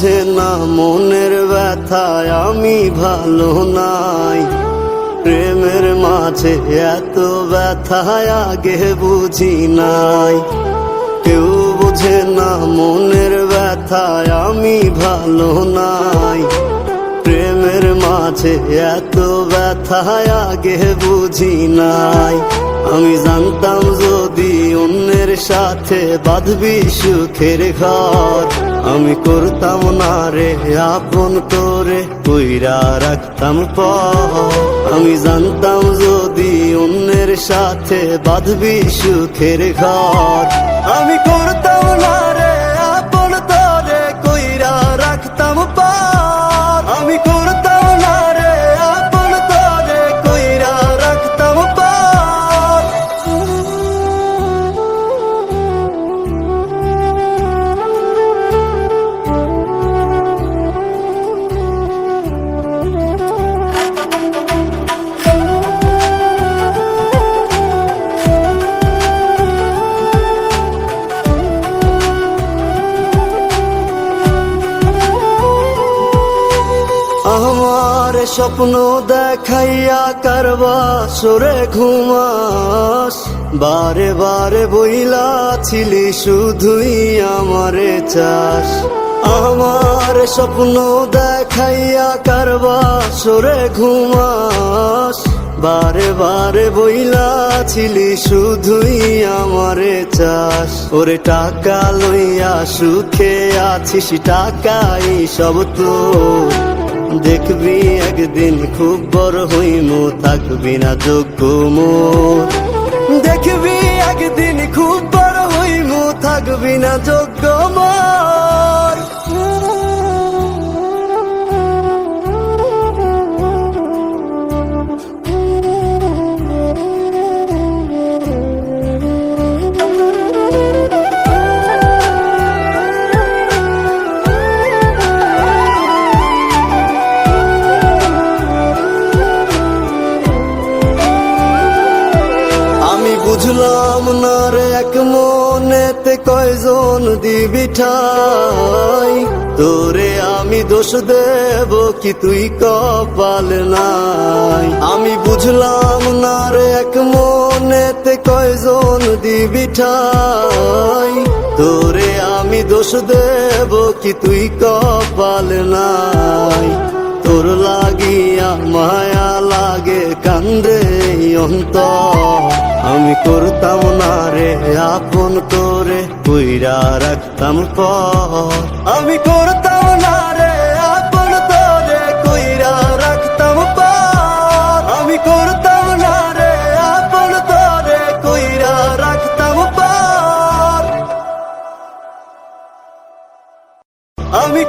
বুঝে না মনের ব্যথায় আমি ভালো নাই। প্রেমের মাঝে এত ব্যথায় আগে বুঝি নাই। কেউ বুঝে না মনের ব্যথায় আমি ভালো নাই। প্রেমের মাঝে এত ব্যথায় আগে বুঝি নাই। আমি জানতাম যদি অন্যের সাথে বাঁধবি সুখের ঘর, আমি করতাম না রে আপন করে কইরা রাখতাম পর। আমি জানতাম যদি অন্যের সাথে বাঁধবি সুখের ঘর, আমি করতাম না রে আপন করে কইরা রাখতাম পর। আমি করতাম না রে আপন করে কইরা রাখতাম পর। আমার স্বপ্ন দেখাইয়া কারবা সরে ঘুমাস, বারে বারে বইলা ছিলি শুধুই আমারে চাস। আমার স্বপ্ন দেখাইয়া কারবা সরে ঘুমাস, বারে বারে বইলা ছিলি শুধুই আমারে চাস। ওরে টাকা লইয়া সুখে আছিস, টাকাই সব তো দেখবি একদিন খুব বড় হইমু, থাকবি না যোগ্য মোর। দেখবি একদিন খুব বড় হইমু, থাকবি না যোগ্য মোর। বুঝলাম না রে এক মনেতে কয়জন দিবি ঠাই, তোরে আমি দোষ দেব কি তুই কপাল নাই। আমি বুঝলাম না রে এক মনেতে কয়জন দিবি ঠাই, তোরে আমি দোষ দেব কি তুই কপাল নাই। তোর লাগিয়া মায়া লাগে কান্দে অন্তর, আমি করতাম না রে আপন করে কইরা রাখতাম পর। আমি করতাম না রে আপন করে কইরা রাখতাম পর। আমি করতাম না রে আপন করে কইরা রাখতাম পর। আমি